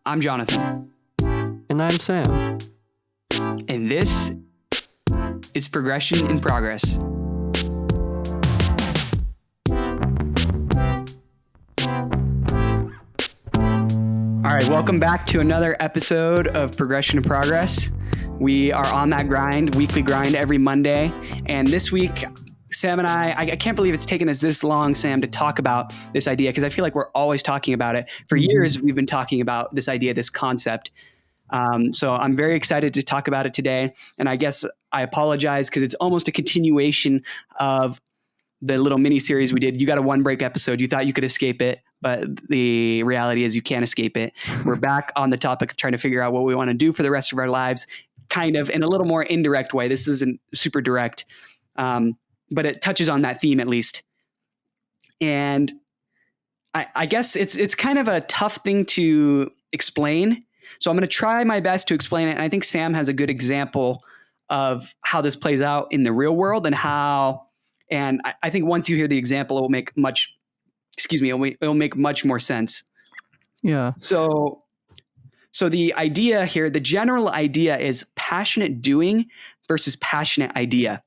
I'm Jonathan. And I'm Sam. And this is Progression in Progress. All right, welcome back to another episode of Progression in Progress. We are on that grind, weekly grind every Monday. And this week, Sam and I can't believe it's taken us this long, Sam, to talk about this idea, because I feel like we're always talking about it. For years, we've been talking about this idea, this concept. So I'm very excited to talk about it today. And I guess I apologize because it's almost a continuation of the little mini series we did. You got a one break episode. You thought you could escape it, but the reality is you can't escape it. We're back on the topic of trying to figure out what we want to do for the rest of our lives, kind of in a little more indirect way. This isn't super direct, but it touches on that theme at least. And I guess it's kind of a tough thing to explain. So I'm going to try my best to explain it. And I think Sam has a good example of how this plays out in the real world and I think once you hear the example, it'll make much more sense. Yeah. So the idea here, the general idea is passionate doing versus passionate idea.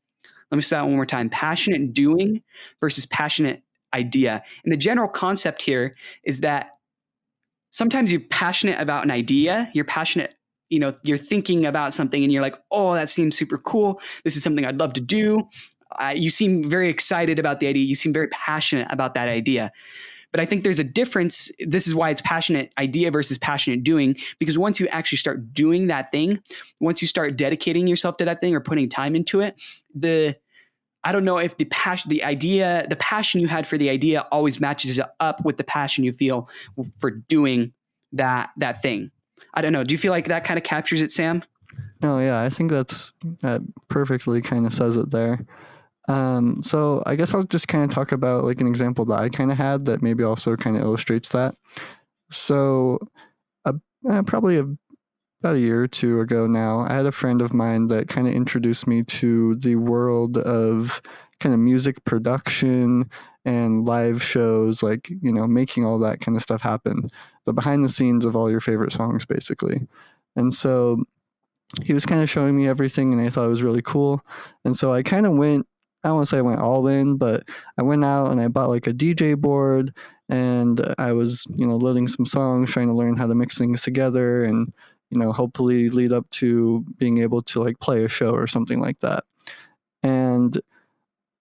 Let me say that one more time. Passionate doing versus passionate idea. And the general concept here is that sometimes you're passionate about an idea. You're passionate, you're thinking about something and you're like, oh, that seems super cool. This is something I'd love to do. You seem very excited about the idea. You seem very passionate about that idea. But I think there's a difference. This is why it's passionate idea versus passionate doing, because once you actually start doing that thing, once you start dedicating yourself to that thing or putting time into it, I don't know if the passion you had for the idea always matches up with the passion you feel for doing that thing. I don't know. Do you feel like that kind of captures it, Sam? No, yeah, I think that perfectly kind of says it there. So I guess I'll just kind of talk about like an example that I kind of had that maybe also kind of illustrates that. So probably about a year or two ago now, I had a friend of mine that kind of introduced me to the world of kind of music production and live shows, like, making all that kind of stuff happen. The behind the scenes of all your favorite songs, basically. And so he was kind of showing me everything and I thought it was really cool. And so I kind of went, I don't want to say I went all in, but I went out and I bought like a DJ board and I was, loading some songs, trying to learn how to mix things together and, hopefully lead up to being able to like play a show or something like that. And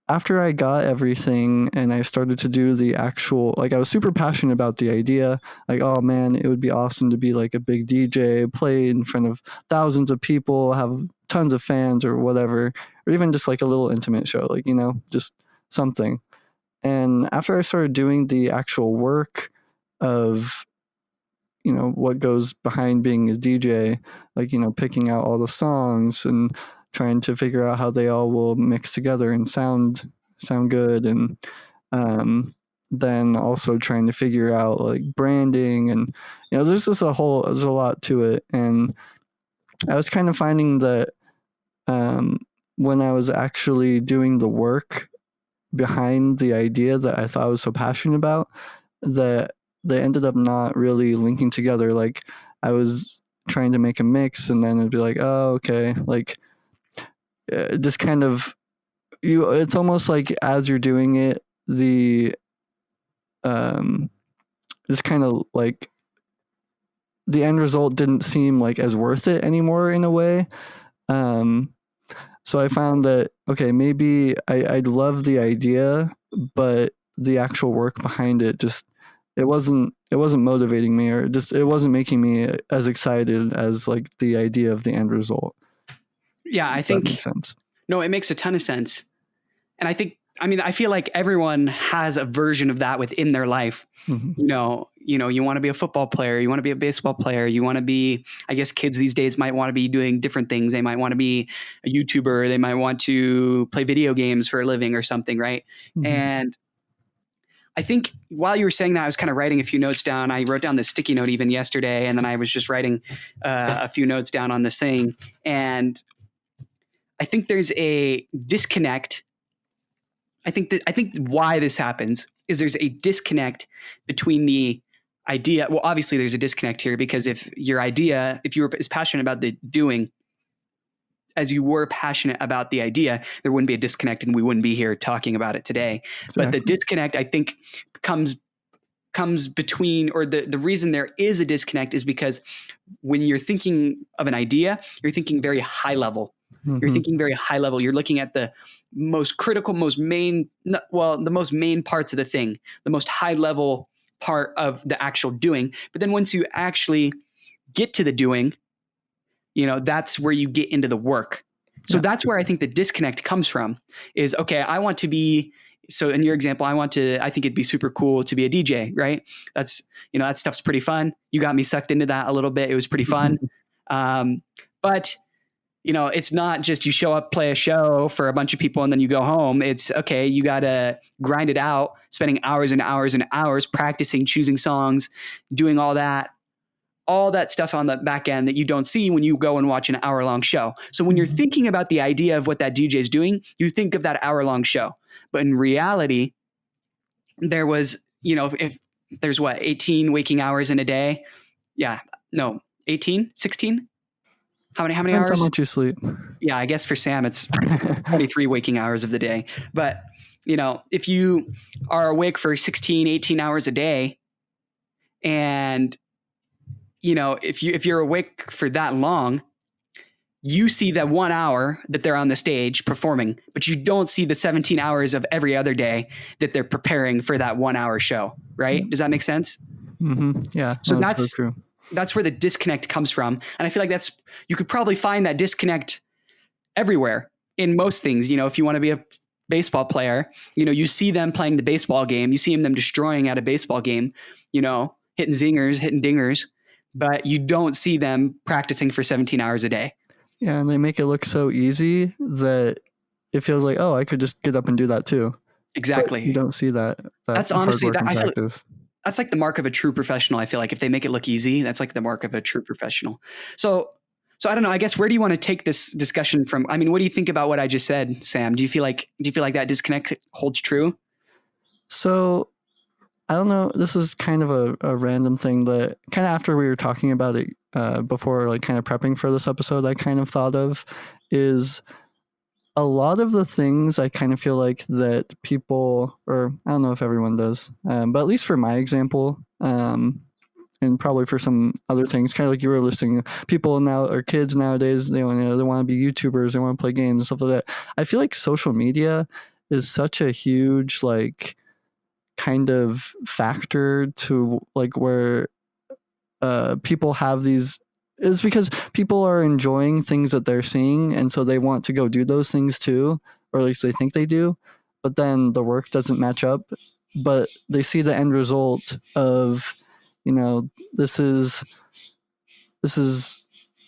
after I got everything and I started to do the actual, like I was super passionate about the idea, like, oh man, it would be awesome to be like a big DJ, play in front of thousands of people, have tons of fans or whatever, or even just like a little intimate show, like, just something. And after I started doing the actual work of, what goes behind being a DJ, like, picking out all the songs and trying to figure out how they all will mix together and sound good. And then also trying to figure out like branding and, there's a lot to it. And I was kind of finding that when I was actually doing the work behind the idea that I thought I was so passionate about, that they ended up not really linking together. Like I was trying to make a mix and then it'd be like, oh, okay. Like just kind of, it's almost like as you're doing it, it's kind of like the end result didn't seem like as worth it anymore in a way. So I found that, okay, maybe I love the idea, but the actual work behind it it wasn't motivating me, or it wasn't making me as excited as like the idea of the end result. Yeah, I think that makes sense. No, it makes a ton of sense. And I feel like everyone has a version of that within their life. Mm-hmm. You want to be a football player, you want to be a baseball player, you want to be, I guess kids these days might want to be doing different things. They might want to be a YouTuber, they might want to play video games for a living or something, right? Mm-hmm. And I think while you were saying that, I was kind of writing a few notes down. I wrote down the sticky note even yesterday, and then I was just writing a few notes down on this thing. And I think there's a disconnect. I think why this happens is there's a disconnect between the idea, well, obviously there's a disconnect here, because if you were as passionate about the doing as you were passionate about the idea, there wouldn't be a disconnect and we wouldn't be here talking about it today. Exactly. But the disconnect, I think, comes between, or the reason there is a disconnect is because when you're thinking of an idea, you're thinking very high level. Mm-hmm. You're thinking very high level. You're looking at the most critical, the most main parts of the thing, the most high level part of the actual doing. But then once you actually get to the doing, that's where you get into the work. So that's where I think the disconnect comes from is, okay, I want to be, so in your example, I think it'd be super cool to be a DJ, right? That's, that stuff's pretty fun. You got me sucked into that a little bit. It was pretty fun. But it's not just you show up, play a show for a bunch of people and then you go home. It's okay. You got to grind it out, spending hours and hours and hours practicing, choosing songs, doing all that stuff on the back end that you don't see when you go and watch an hour-long show. So when you're thinking about the idea of what that DJ is doing, you think of that hour-long show. But in reality, there was, if there's 18 waking hours in a day. Yeah, no, 18, 16? How many hours? How much you sleep. Yeah, I guess for Sam, it's 23 waking hours of the day. But, if you are awake for 16, 18 hours a day, and if you're awake for that long, you see that 1 hour that they're on the stage performing, but you don't see the 17 hours of every other day that they're preparing for that 1 hour show. Right? Does that make sense? Mm-hmm. Yeah. So that's so true. That's where the disconnect comes from. And I feel like you could probably find that disconnect everywhere in most things. If you want to be a baseball player, you see them playing the baseball game, you see them destroying at a baseball game, hitting zingers, hitting dingers, but you don't see them practicing for 17 hours a day. Yeah. And they make it look so easy that it feels like, oh, I could just get up and do that too. Exactly. But you don't see that. That's honestly, that's like the mark of a true professional. I feel like if they make it look easy, that's like the mark of a true professional. So I don't know, I guess, where do you want to take this discussion from? I mean, what do you think about what I just said, Sam? Do you feel like that disconnect holds true? So I don't know. This is kind of a random thing that kind of after we were talking about it before, like kind of prepping for this episode, I kind of thought of is a lot of the things I kind of feel like that people, or I don't know if everyone does, but at least for my example, and probably for some other things, kind of like you were listing, people now or kids nowadays, they want to be YouTubers, they want to play games and stuff like that. I feel like social media is such a huge like kind of factor to like where people have these. It's because people are enjoying things that they're seeing, and so they want to go do those things too, or at least they think they do, but then the work doesn't match up. But they see the end result of, this is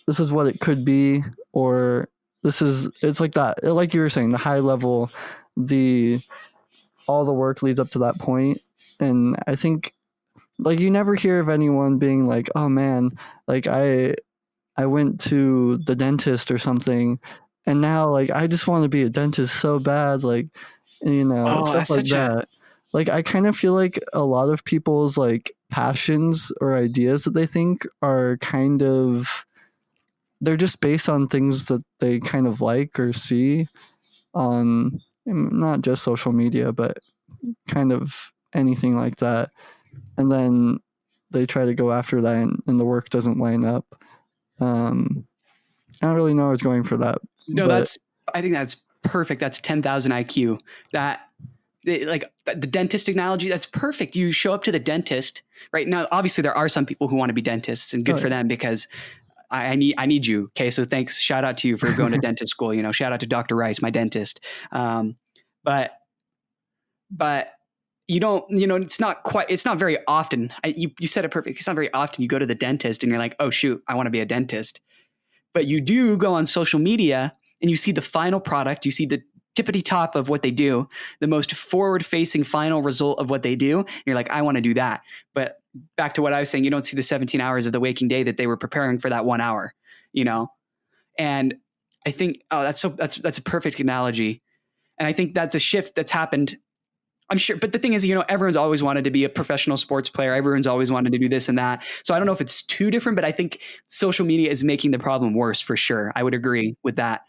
what it could be, or it's like that, like you were saying, the high level, all the work leads up to that point. And I think like you never hear of anyone being like, oh man, like I went to the dentist or something, and now like I just want to be a dentist so bad, like stuff like that. Like I kind of feel like a lot of people's like passions or ideas that they think are kind of, they're just based on things that they kind of like or see on not just social media, but kind of anything like that. And then they try to go after that, and the work doesn't line up. I don't really know where I was going for that. No, I think that's perfect. That's 10,000 IQ. Like the dentist analogy, that's perfect. You show up to the dentist right now. Obviously there are some people who want to be dentists, and good for them, because I need you. Okay. So thanks. Shout out to you for going to dentist school, shout out to Dr. Rice, my dentist. But you don't, it's not very often. You said it perfect. It's not very often you go to the dentist and you're like, oh shoot, I want to be a dentist. But you do go on social media and you see the final product, you see the tippity top of what they do, the most forward facing final result of what they do. And you're like, I want to do that. But back to what I was saying, you don't see the 17 hours of the waking day that they were preparing for that 1 hour, And I think, that's a perfect analogy. And I think that's a shift that's happened I'm sure, but the thing is, everyone's always wanted to be a professional sports player. Everyone's always wanted to do this and that. So I don't know if it's too different, but I think social media is making the problem worse for sure. I would agree with that.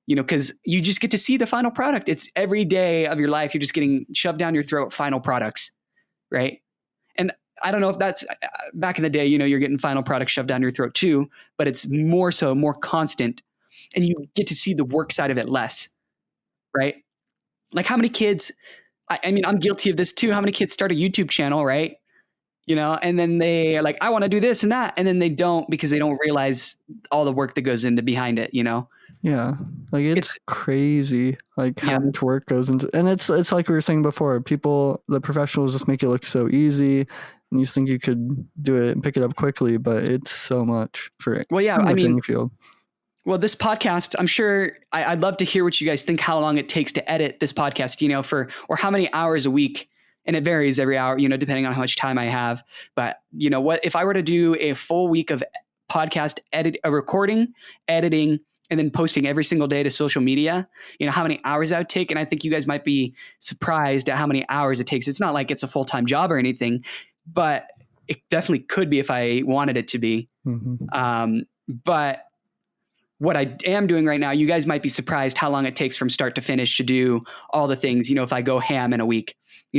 Because you just get to see the final product. It's every day of your life. You're just getting shoved down your throat, final products, right? And I don't know if that's back in the day, you're getting final products shoved down your throat too, but it's more constant, and you get to see the work side of it less, right? Like how many kids, I mean, I'm guilty of this too. How many kids start a YouTube channel, right? And then they are like, I want to do this and that. And then they don't, because they don't realize all the work that goes into behind it, Yeah, like it's crazy, like how much work goes into, and it's like we were saying before, the professionals just make it look so easy, and you think you could do it and pick it up quickly, but it's so much for any field. Well, this podcast, I'm sure I'd love to hear what you guys think, how long it takes to edit this podcast, or how many hours a week. And it varies every hour, depending on how much time I have. But what if I were to do a full week of podcast recording, editing, and then posting every single day to social media, how many hours that would take. And I think you guys might be surprised at how many hours it takes. It's not like it's a full-time job or anything, but it definitely could be if I wanted it to be. Mm-hmm. But what I am doing right now, you guys might be surprised how long it takes from start to finish to do all the things, if I go ham in a week.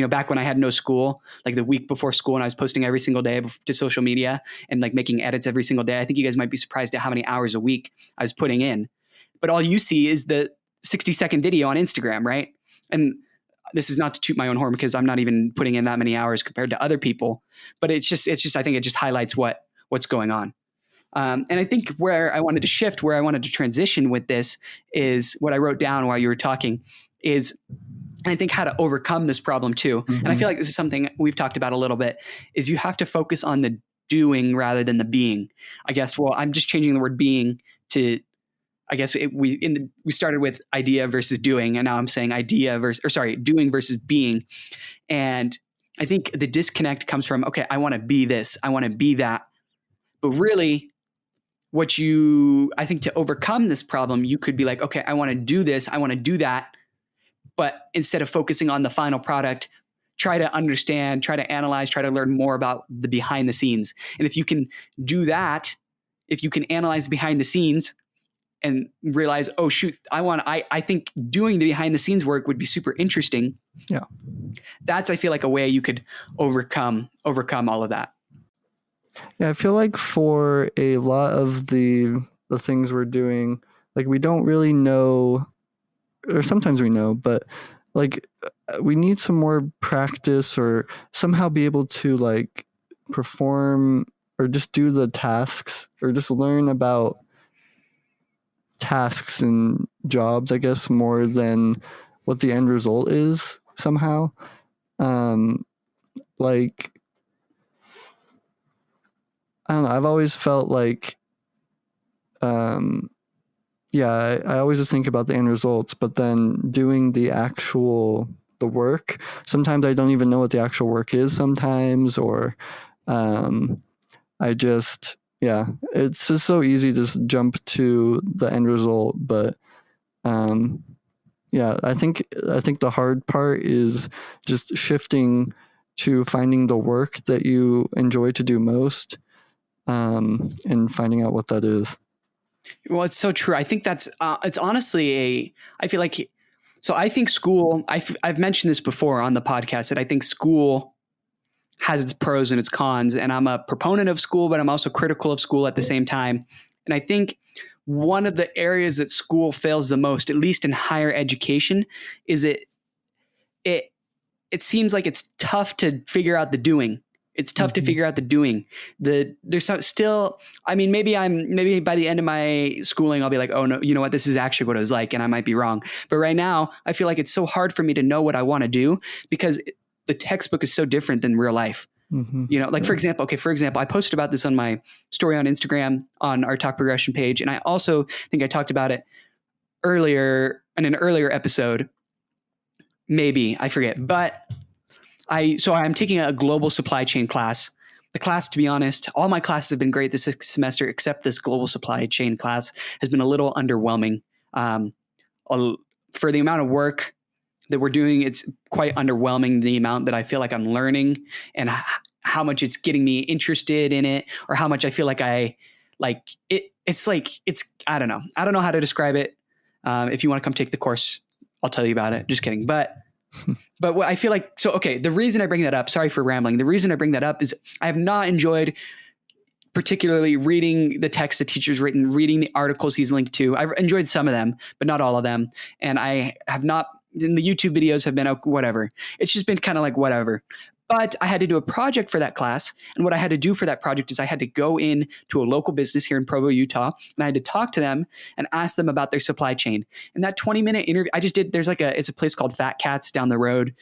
Back when I had no school, like the week before school, and I was posting every single day to social media and like making edits every single day, I think you guys might be surprised at how many hours a week I was putting in. But all you see is the 60-second video on Instagram, right? And this is not to toot my own horn, because I'm not even putting in that many hours compared to other people. But it's just I think it just highlights what's going on. And I think where I wanted to transition with this is what I wrote down while you were talking is, and I think how to overcome this problem too. Mm-hmm. And I feel like this is something we've talked about a little bit, is you have to focus on the doing rather than the being. I guess, well, I'm just changing the word being to, I guess we started with idea versus doing, and now I'm saying doing versus being. And I think the disconnect comes from, okay, I want to be this, I want to be that. But really, I think to overcome this problem, you could be like, okay, I want to do this, I want to do that. But instead of focusing on the final product, try to understand, try to analyze, try to learn more about the behind the scenes. And if you can do that, if you can analyze behind the scenes and realize, oh shoot, I think doing the behind the scenes work would be super interesting. Yeah. That's, I feel like, a way you could overcome all of that. Yeah, I feel like for a lot of the things we're doing, like we don't really know, or sometimes we know, but like we need some more practice, or somehow be able to like perform or just do the tasks, or just learn about tasks and jobs, I guess, more than what the end result is somehow. Like, I don't know, I've always felt like, I always just think about the end results, but then doing the work, sometimes I don't even know what the actual work is sometimes, or it's just so easy to just jump to the end result. But I think the hard part is just shifting to finding the work that you enjoy to do most, and finding out what that is. Well, it's so true. I think that's it's honestly I feel like, so I think school, I've mentioned this before on the podcast, that I think school has its pros and its cons, and I'm a proponent of school, but I'm also critical of school at the same time. And I think one of the areas that school fails the most, at least in higher education, is it seems like it's tough to figure out the doing. It's tough to figure out the doing. There's still, I mean, maybe by the end of my schooling, I'll be like, oh no, you know what? This is actually what it was like, and I might be wrong. But right now, I feel like it's so hard for me to know what I want to do, because the textbook is so different than real life. Like for example, I posted about this on my story on Instagram on our Talk Progression page. And I also think I talked about it earlier in an earlier episode, maybe, I forget, but I'm taking a global supply chain class. The class, to be honest, all my classes have been great this semester, except this global supply chain class has been a little underwhelming. For the amount of work that we're doing, it's quite underwhelming, the amount that I feel like I'm learning and how much it's getting me interested in it, or how much I feel like I like it. It's like, I don't know. I don't know how to describe it. If you want to come take the course, I'll tell you about it. Just kidding. But what I feel like, so, okay. The reason I bring that up, sorry for rambling. The reason I bring that up is I have not enjoyed particularly reading the text the teacher's written, reading the articles he's linked to. I've enjoyed some of them, but not all of them. And I have not, in the YouTube videos have been whatever. It's just been kind of like whatever. But I had to do a project for that class. And what I had to do for that project is I had to go in to a local business here in Provo, Utah, and I had to talk to them and ask them about their supply chain. And that 20-minute interview, I just did, it's a place called Fat Cats down the road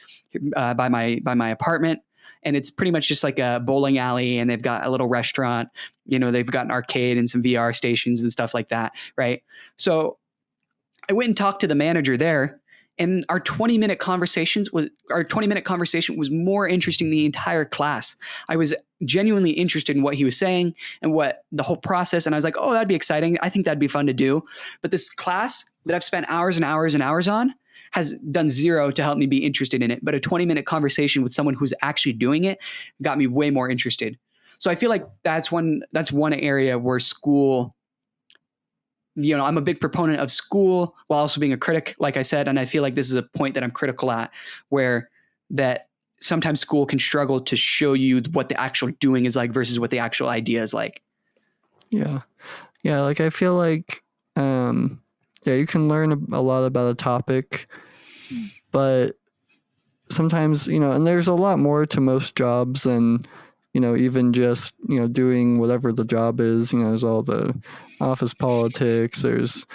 by my apartment. And it's pretty much just like a bowling alley, and they've got a little restaurant, they've got an arcade and some VR stations and stuff like that. Right. So I went and talked to the manager there, and our 20-minute conversation was more interesting than the entire class. I was genuinely interested in what he was saying and what the whole process. And I was like, oh, that'd be exciting. I think that'd be fun to do. But this class that I've spent hours and hours and hours on has done zero to help me be interested in it. But a 20-minute conversation with someone who's actually doing it got me way more interested. So I feel like that's one area where school, I'm a big proponent of school while also being a critic, like I said. And I feel like this is a point that I'm critical at, where that sometimes school can struggle to show you what the actual doing is like versus what the actual idea is like. Yeah. Yeah. Like, I feel like, you can learn a lot about a topic, but sometimes, and there's a lot more to most jobs than, even just, doing whatever the job is. There's all the office politics, there's,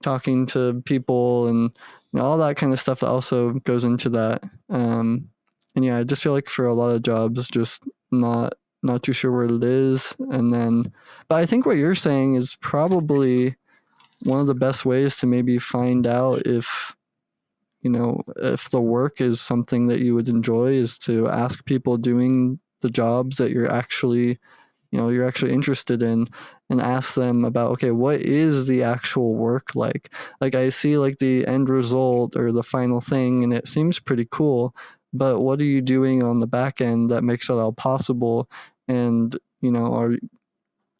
talking to people and all that kind of stuff that also goes into that. I just feel like for a lot of jobs, just not too sure where it is. But I think what you're saying is probably one of the best ways to maybe find out if the work is something that you would enjoy, is to ask people doing the jobs that you're actually interested in, and ask them about, okay, what is the actual work like? Like, I see like the end result or the final thing, and it seems pretty cool, but what are you doing on the back end that makes it all possible? And,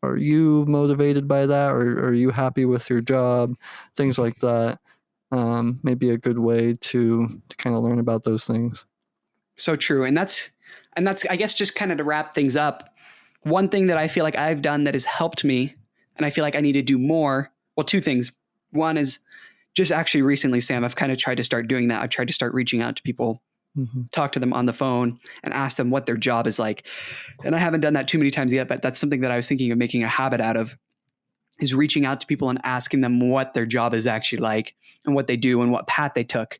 are you motivated by that, or are you happy with your job? Things like that. Maybe a good way to kind of learn about those things. So true. And that's, I guess, just kind of to wrap things up, one thing that I feel like I've done that has helped me, and I feel like I need to do more. Well, two things. One is just actually recently, Sam, I've kind of tried to start doing that. I've tried to start reaching out to people, talk to them on the phone and ask them what their job is like. And I haven't done that too many times yet, but that's something that I was thinking of making a habit out of, is reaching out to people and asking them what their job is actually like and what they do and what path they took.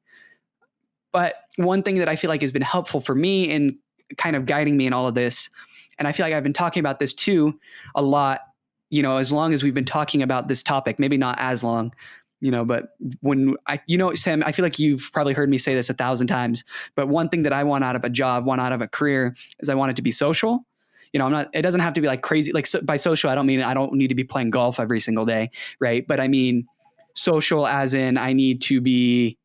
But one thing that I feel like has been helpful for me in kind of guiding me in all of this, and I feel like I've been talking about this too a lot, as long as we've been talking about this topic, maybe not as long, but when Sam, I feel like you've probably heard me say this 1,000 times, but one thing that I want out of a job, want out of a career, is I want it to be social. It doesn't have to be like crazy. Like, by social, I don't mean I don't need to be playing golf every single day. Right. But I mean, social as in I need to be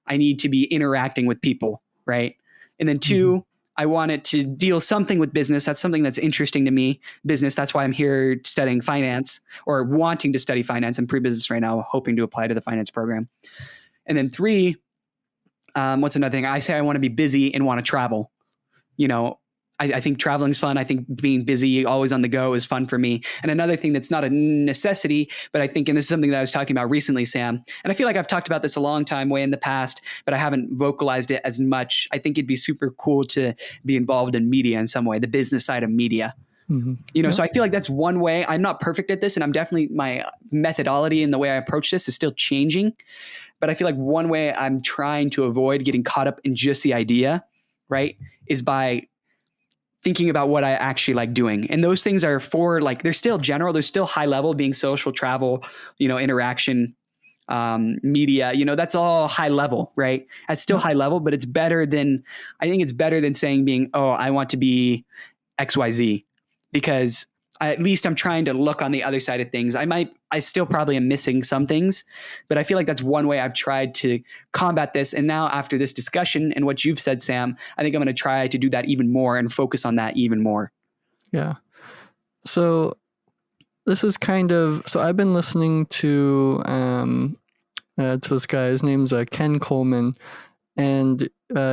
interacting with people. Right. And then two, I want it to deal something with business. That's something that's interesting to me. Business. That's why I'm here studying finance, or wanting to study finance. I'm pre-business right now, hoping to apply to the finance program. And then three, what's another thing? I say I want to be busy and want to travel. I think traveling is fun. I think being busy, always on the go, is fun for me. And another thing that's not a necessity, but I think, and this is something that I was talking about recently, Sam, and I feel like I've talked about this a long time, way in the past, but I haven't vocalized it as much. I think it'd be super cool to be involved in media in some way, the business side of media. So I feel like that's one way. I'm not perfect at this, and I'm definitely, my methodology and the way I approach this is still changing. But I feel like one way I'm trying to avoid getting caught up in just the idea, right, is by thinking about what I actually like doing. And those things are they're still general, they're still high level, being social, travel, interaction, media, that's all high level, right? That's still high level, but I think it's better than saying I want to be XYZ, because at least I'm trying to look on the other side of things. I I still probably am missing some things, but I feel like that's one way I've tried to combat this. And now after this discussion and what you've said, Sam, I think I'm going to try to do that even more and focus on that even more. Yeah. So this is so I've been listening to this guy. His name's Ken Coleman, and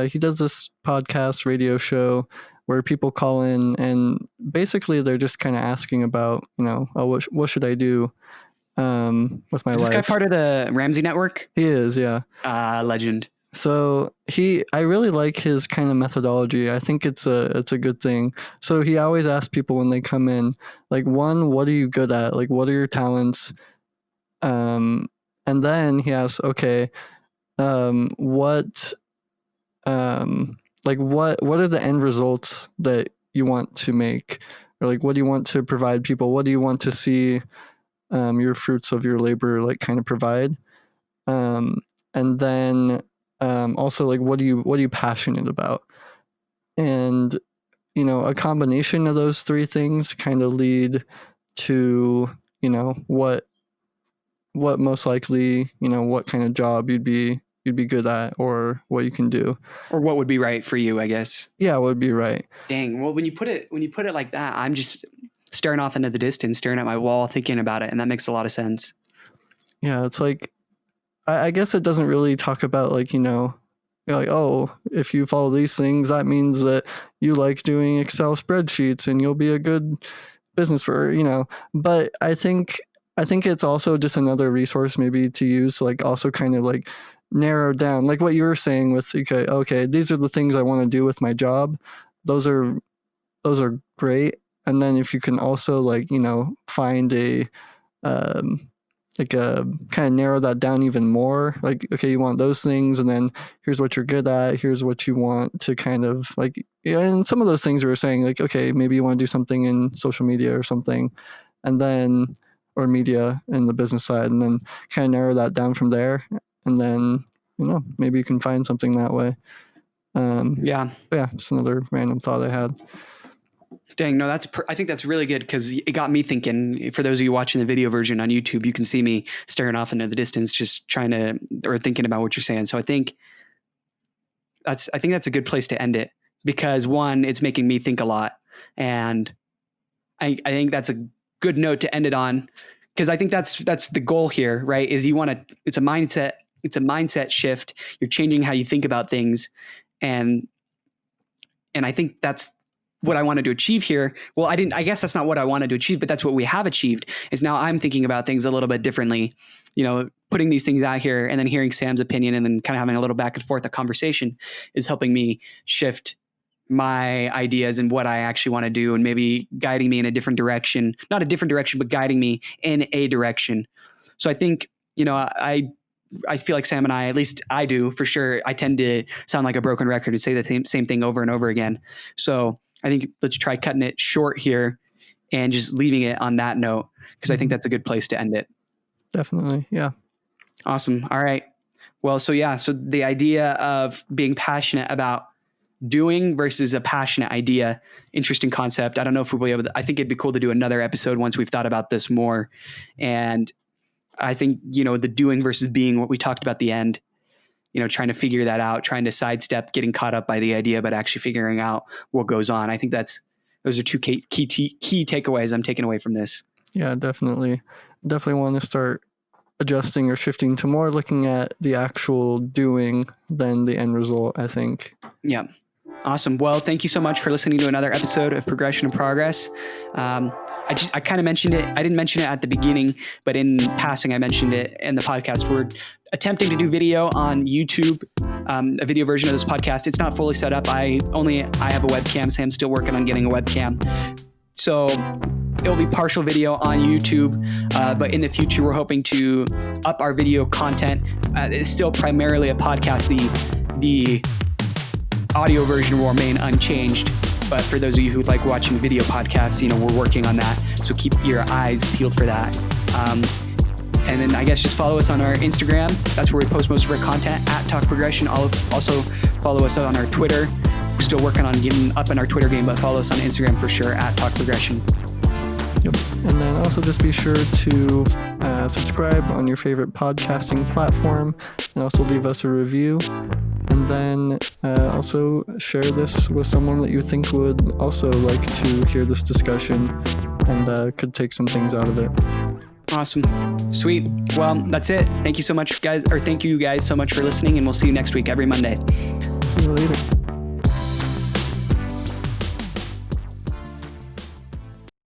he does this podcast radio show where people call in, and basically they're just kind of asking about, what should I do with my life? Is this guy part of the Ramsey Network? He is, yeah. Legend. So I really like his kind of methodology. I think it's a good thing. So he always asks people when they come in, like, one, what are you good at? Like, what are your talents? And then he asks, okay, what are the end results that you want to make? Or like, what do you want to provide people? What do you want to see your fruits of your labor like kind of provide? And then also, like, what are you passionate about? And a combination of those three things kind of lead to what most likely what kind of job you'd be good at, or what you can do, or what would be right for you, I guess. Yeah, what would be right. Dang. Well, when you put it like that, I'm just staring off into the distance, staring at my wall, thinking about it, and that makes a lot of sense. Yeah, it's like, I guess it doesn't really talk about like, you're like, oh, if you follow these things, that means that you like doing Excel spreadsheets and you'll be a good business but I think it's also just another resource maybe to use, like, also kind of like narrow down, like what you were saying with, okay, these are the things I want to do with my job. Those are great. And then if you can also like, find a kind of narrow that down even more, like, okay, you want those things, and then here's what you're good at, here's what you want to kind of like, and some of those things we were saying, like, okay, maybe you want to do something in social media or something, and then, or media in the business side, and then kind of narrow that down from there, and then maybe you can find something that way. Yeah, just another random thought I had. Dang, no, I think that's really good, because it got me thinking. For those of you watching the video version on YouTube, you can see me staring off into the distance, just thinking about what you're saying. So I think that's a good place to end it, because one, it's making me think a lot, and I think that's a good note to end it on, because I think that's the goal here, right? Is it's a mindset shift. You're changing how you think about things, and I think that's what I wanted to achieve here. Well, I guess that's not what I wanted to achieve, but that's what we have achieved, is now I'm thinking about things a little bit differently, putting these things out here, and then hearing Sam's opinion, and then kind of having a little back and forth, a conversation, is helping me shift my ideas and what I actually want to do, and maybe guiding me in a different direction, not a different direction, but guiding me in a direction. So I think, I feel like Sam and I, at least I do for sure, I tend to sound like a broken record and say the same thing over and over again. So I think let's try cutting it short here and just leaving it on that note, because I think that's a good place to end it. Definitely. Yeah. Awesome. All right. Well, so the idea of being passionate about doing versus a passionate idea, interesting concept. I don't know if we'll be able to, I think it'd be cool to do another episode once we've thought about this more. And I think, the doing versus being, what we talked about at the end, trying to figure that out, trying to sidestep getting caught up by the idea, but actually figuring out what goes on. I think those are two key takeaways I'm taking away from this. Yeah, definitely want to start adjusting or shifting to more looking at the actual doing than the end result, I think. Yeah. Awesome. Well, thank you so much for listening to another episode of Progression and Progress. I kind of mentioned it. I didn't mention it at the beginning, but in passing, I mentioned it in the podcast. We're attempting to do video on YouTube, a video version of this podcast. It's not fully set up. I have a webcam. Sam's still working on getting a webcam. So it'll be partial video on YouTube, but in the future, we're hoping to up our video content. It's still primarily a podcast. The audio version will remain unchanged. But for those of you who like watching video podcasts, we're working on that. So keep your eyes peeled for that. And then I guess just follow us on our Instagram. That's where we post most of our content, @TalkProgression. Also follow us on our Twitter. We're still working on getting up in our Twitter game, but follow us on Instagram for sure, @TalkProgression. Yep. And then also just be sure to subscribe on your favorite podcasting platform, and also leave us a review. And then also share this with someone that you think would also like to hear this discussion and could take some things out of it. Awesome. Sweet. Well, that's it. Thank you so much, guys, or thank you guys so much for listening, and we'll see you next week every Monday. See you later.